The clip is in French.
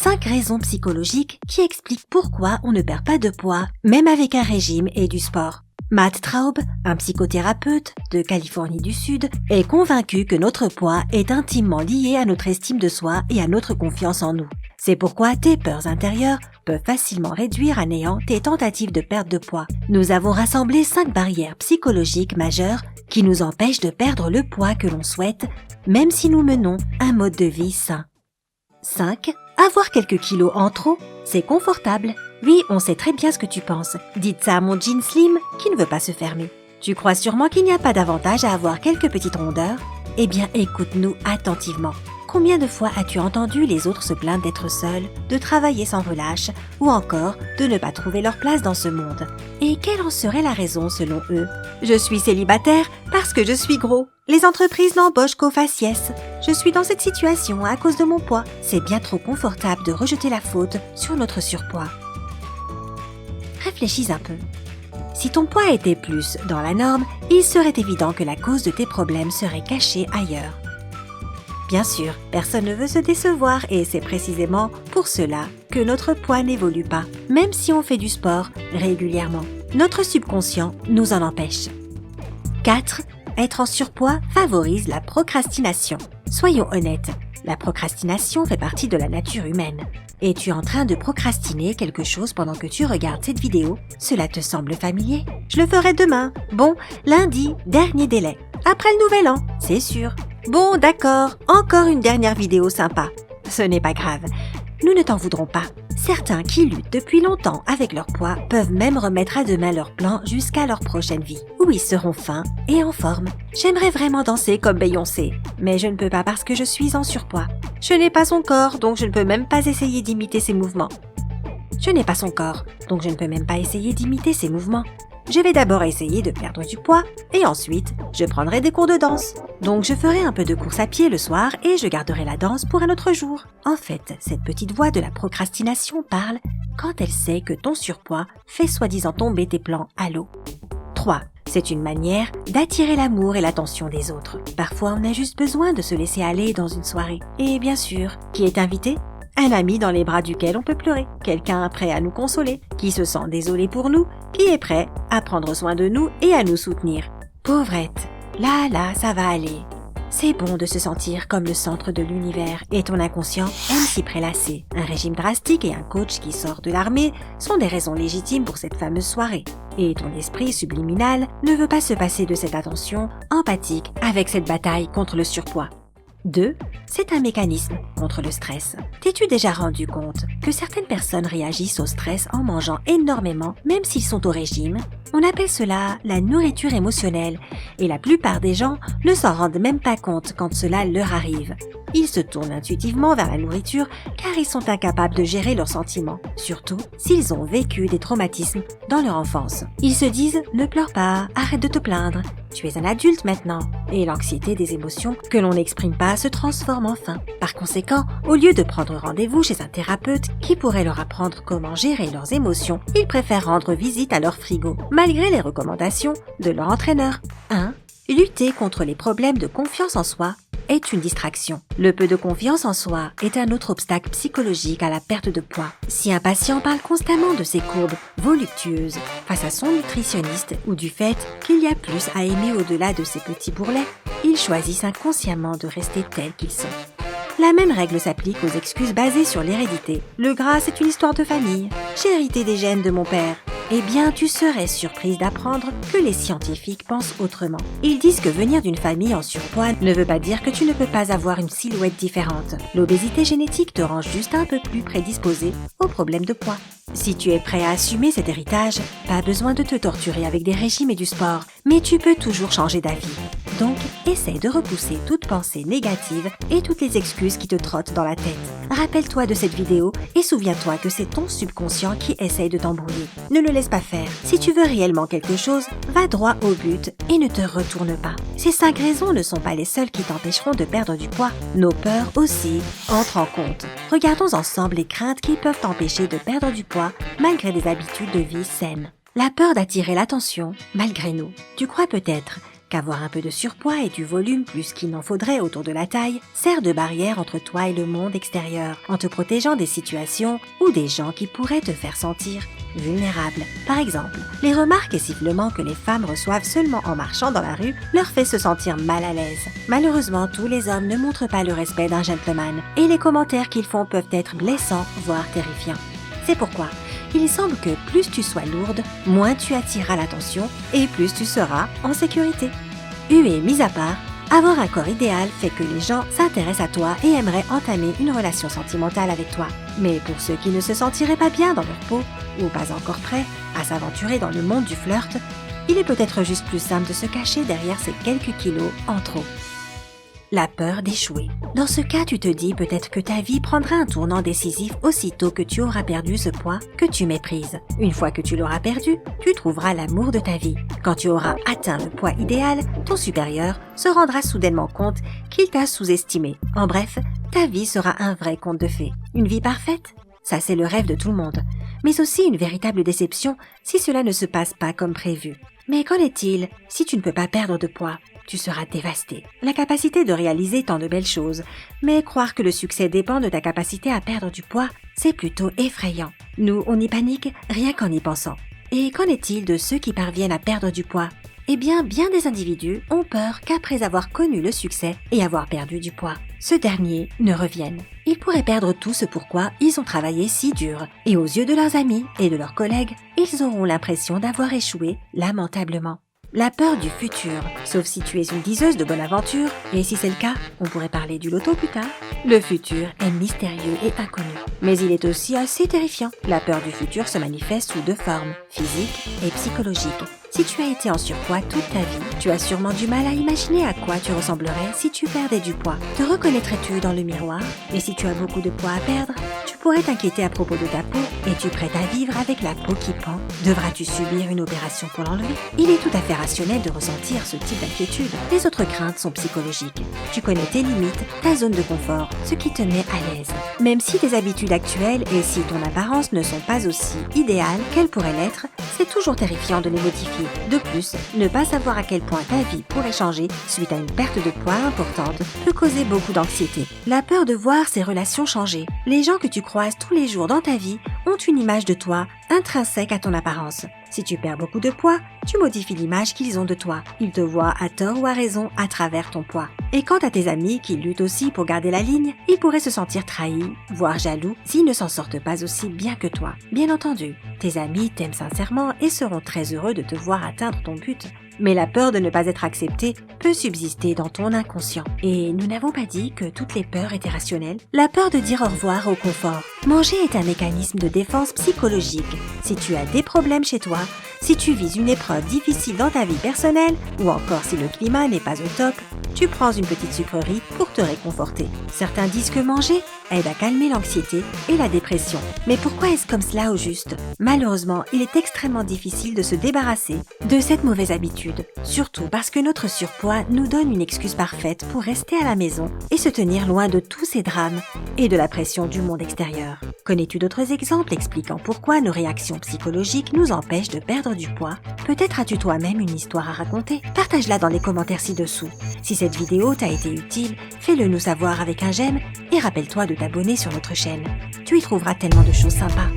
5 raisons psychologiques qui expliquent pourquoi on ne perd pas de poids, même avec un régime et du sport. Matt Traub, un psychothérapeute de Californie du Sud, est convaincu que notre poids est intimement lié à notre estime de soi et à notre confiance en nous. C'est pourquoi tes peurs intérieures peuvent facilement réduire à néant tes tentatives de perte de poids. Nous avons rassemblé 5 barrières psychologiques majeures qui nous empêchent de perdre le poids que l'on souhaite, même si nous menons un mode de vie sain. 5. Avoir quelques kilos en trop, c'est confortable. Oui, on sait très bien ce que tu penses. Dites ça à mon jean slim qui ne veut pas se fermer. Tu crois sûrement qu'il n'y a pas d'avantage à avoir quelques petites rondeurs? Eh bien, écoute-nous attentivement. Combien de fois as-tu entendu les autres se plaindre d'être seuls, de travailler sans relâche, ou encore de ne pas trouver leur place dans ce monde? Et quelle en serait la raison selon eux? Je suis célibataire parce que je suis gros. Les entreprises n'embauchent qu'aux faciès. Je suis dans cette situation à cause de mon poids. C'est bien trop confortable de rejeter la faute sur notre surpoids. Réfléchis un peu. Si ton poids était plus dans la norme, il serait évident que la cause de tes problèmes serait cachée ailleurs. Bien sûr, personne ne veut se décevoir et c'est précisément pour cela que notre poids n'évolue pas, même si on fait du sport régulièrement. Notre subconscient nous en empêche. 4. Être en surpoids favorise la procrastination. Soyons honnêtes, la procrastination fait partie de la nature humaine. Es-tu en train de procrastiner quelque chose pendant que tu regardes cette vidéo? Cela te semble familier? Je le ferai demain. Bon, lundi, dernier délai. Après le nouvel an, c'est sûr. Bon, d'accord, encore une dernière vidéo sympa. Ce n'est pas grave, nous ne t'en voudrons pas. Certains qui luttent depuis longtemps avec leur poids peuvent même remettre à demain leur plan jusqu'à leur prochaine vie, où ils seront fins et en forme. J'aimerais vraiment danser comme Beyoncé, mais je ne peux pas parce que je suis en surpoids. Je n'ai pas son corps, donc je ne peux même pas essayer d'imiter ses mouvements. Je n'ai pas son corps, donc je ne peux même pas essayer d'imiter ses mouvements. Je vais d'abord essayer de perdre du poids et ensuite, je prendrai des cours de danse. Donc je ferai un peu de course à pied le soir et je garderai la danse pour un autre jour. En fait, cette petite voix de la procrastination parle quand elle sait que ton surpoids fait soi-disant tomber tes plans à l'eau. 3. C'est une manière d'attirer l'amour et l'attention des autres. Parfois, on a juste besoin de se laisser aller dans une soirée. Et bien sûr, qui est invité ? Un ami dans les bras duquel on peut pleurer, quelqu'un prêt à nous consoler, qui se sent désolé pour nous, qui est prêt à prendre soin de nous et à nous soutenir. Pauvrette, là, ça va aller. C'est bon de se sentir comme le centre de l'univers et ton inconscient aime s'y prélasser. Un régime drastique et un coach qui sort de l'armée sont des raisons légitimes pour cette fameuse soirée. Et ton esprit subliminal ne veut pas se passer de cette attention empathique avec cette bataille contre le surpoids. 2. C'est un mécanisme contre le stress. T'es-tu déjà rendu compte que certaines personnes réagissent au stress en mangeant énormément, même s'ils sont au régime? On appelle cela la nourriture émotionnelle, et la plupart des gens ne s'en rendent même pas compte quand cela leur arrive. Ils se tournent intuitivement vers la nourriture car ils sont incapables de gérer leurs sentiments, surtout s'ils ont vécu des traumatismes dans leur enfance. Ils se disent « Ne pleure pas, arrête de te plaindre, tu es un adulte maintenant ». Et l'anxiété des émotions que l'on n'exprime pas se transforme en faim. Par conséquent, au lieu de prendre rendez-vous chez un thérapeute qui pourrait leur apprendre comment gérer leurs émotions, ils préfèrent rendre visite à leur frigo, malgré les recommandations de leur entraîneur. 1. Lutter contre les problèmes de confiance en soi est une distraction. Le peu de confiance en soi est un autre obstacle psychologique à la perte de poids. Si un patient parle constamment de ses courbes voluptueuses face à son nutritionniste ou du fait qu'il y a plus à aimer au-delà de ses petits bourrelets, ils choisissent inconsciemment de rester tels qu'ils sont. La même règle s'applique aux excuses basées sur l'hérédité. Le gras, c'est une histoire de famille. J'ai hérité des gènes de mon père. Eh bien, tu serais surprise d'apprendre que les scientifiques pensent autrement. Ils disent que venir d'une famille en surpoids ne veut pas dire que tu ne peux pas avoir une silhouette différente. L'obésité génétique te rend juste un peu plus prédisposé aux problèmes de poids. Si tu es prêt à assumer cet héritage, pas besoin de te torturer avec des régimes et du sport, mais tu peux toujours changer d'avis. Donc, essaie de repousser toute pensée négative et toutes les excuses qui te trottent dans la tête. Rappelle-toi de cette vidéo et souviens-toi que c'est ton subconscient qui essaye de t'embrouiller. Ne le laisse pas faire. Si tu veux réellement quelque chose, va droit au but et ne te retourne pas. Ces 5 raisons ne sont pas les seules qui t'empêcheront de perdre du poids. Nos peurs aussi entrent en compte. Regardons ensemble les craintes qui peuvent t'empêcher de perdre du poids malgré des habitudes de vie saines. La peur d'attirer l'attention malgré nous. Tu crois peut-être qu'avoir un peu de surpoids et du volume plus qu'il n'en faudrait autour de la taille sert de barrière entre toi et le monde extérieur, en te protégeant des situations ou des gens qui pourraient te faire sentir vulnérable. Par exemple, les remarques et sifflements que les femmes reçoivent seulement en marchant dans la rue leur fait se sentir mal à l'aise. Malheureusement, tous les hommes ne montrent pas le respect d'un gentleman et les commentaires qu'ils font peuvent être blessants, voire terrifiants. C'est pourquoi il semble que plus tu sois lourde, moins tu attireras l'attention et plus tu seras en sécurité. Huée mis à part, avoir un corps idéal fait que les gens s'intéressent à toi et aimeraient entamer une relation sentimentale avec toi. Mais pour ceux qui ne se sentiraient pas bien dans leur peau, ou pas encore prêts à s'aventurer dans le monde du flirt, il est peut-être juste plus simple de se cacher derrière ces quelques kilos en trop. La peur d'échouer. Dans ce cas, tu te dis peut-être que ta vie prendra un tournant décisif aussitôt que tu auras perdu ce poids que tu méprises. Une fois que tu l'auras perdu, tu trouveras l'amour de ta vie. Quand tu auras atteint le poids idéal, ton supérieur se rendra soudainement compte qu'il t'a sous-estimé. En bref, ta vie sera un vrai conte de fées. Une vie parfaite? Ça, c'est le rêve de tout le monde. Mais aussi une véritable déception si cela ne se passe pas comme prévu. Mais qu'en est-il si tu ne peux pas perdre de poids? Tu seras dévasté. La capacité de réaliser tant de belles choses, mais croire que le succès dépend de ta capacité à perdre du poids, c'est plutôt effrayant. Nous, on y panique rien qu'en y pensant. Et qu'en est-il de ceux qui parviennent à perdre du poids? Eh bien des individus ont peur qu'après avoir connu le succès et avoir perdu du poids, ce dernier ne revienne. Ils pourraient perdre tout ce pourquoi ils ont travaillé si dur, et aux yeux de leurs amis et de leurs collègues, ils auront l'impression d'avoir échoué lamentablement. La peur du futur, sauf si tu es une diseuse de bonne aventure, et si c'est le cas, on pourrait parler du loto plus tard. Le futur est mystérieux et inconnu, mais il est aussi assez terrifiant. La peur du futur se manifeste sous deux formes, physique et psychologique. Si tu as été en surpoids toute ta vie, tu as sûrement du mal à imaginer à quoi tu ressemblerais si tu perdais du poids. Te reconnaîtrais-tu dans le miroir? Et si tu as beaucoup de poids à perdre, tu pourrais t'inquiéter à propos de ta peau. Es-tu prête à vivre avec la peau qui pend? Devras-tu subir une opération pour l'enlever? Il est tout à fait rationnel de ressentir ce type d'inquiétude. Les autres craintes sont psychologiques. Tu connais tes limites, ta zone de confort, ce qui te met à l'aise. Même si tes habitudes actuelles et si ton apparence ne sont pas aussi idéales qu'elles pourraient l'être, c'est toujours terrifiant de les modifier. De plus, ne pas savoir à quel point ta vie pourrait changer suite à une perte de poids importante peut causer beaucoup d'anxiété. La peur de voir ses relations changer. Les gens que tu croises tous les jours dans ta vie ont une image de toi intrinsèque à ton apparence. Si tu perds beaucoup de poids, tu modifies l'image qu'ils ont de toi. Ils te voient à tort ou à raison à travers ton poids. Et quant à tes amis qui luttent aussi pour garder la ligne, ils pourraient se sentir trahis, voire jaloux, s'ils ne s'en sortent pas aussi bien que toi. Bien entendu, tes amis t'aiment sincèrement et seront très heureux de te voir atteindre ton but. Mais la peur de ne pas être accepté peut subsister dans ton inconscient. Et nous n'avons pas dit que toutes les peurs étaient rationnelles. La peur de dire au revoir au confort. Manger est un mécanisme de défense psychologique. Si tu as des problèmes chez toi, si tu vis une épreuve difficile dans ta vie personnelle, ou encore si le climat n'est pas au top, tu prends une petite sucrerie pour te réconforter. Certains disent que manger aide à calmer l'anxiété et la dépression. Mais pourquoi est-ce comme cela au juste? Malheureusement, il est extrêmement difficile de se débarrasser de cette mauvaise habitude. Surtout parce que notre surpoids nous donne une excuse parfaite pour rester à la maison et se tenir loin de tous ces drames et de la pression du monde extérieur. Connais-tu d'autres exemples expliquant pourquoi nos réactions psychologiques nous empêchent de perdre du poids? Peut-être as-tu toi-même une histoire à raconter? Partage-la dans les commentaires ci-dessous. Si cette vidéo t'a été utile, fais-le nous savoir avec un j'aime et rappelle-toi de t'abonner sur notre chaîne. Tu y trouveras tellement de choses sympas.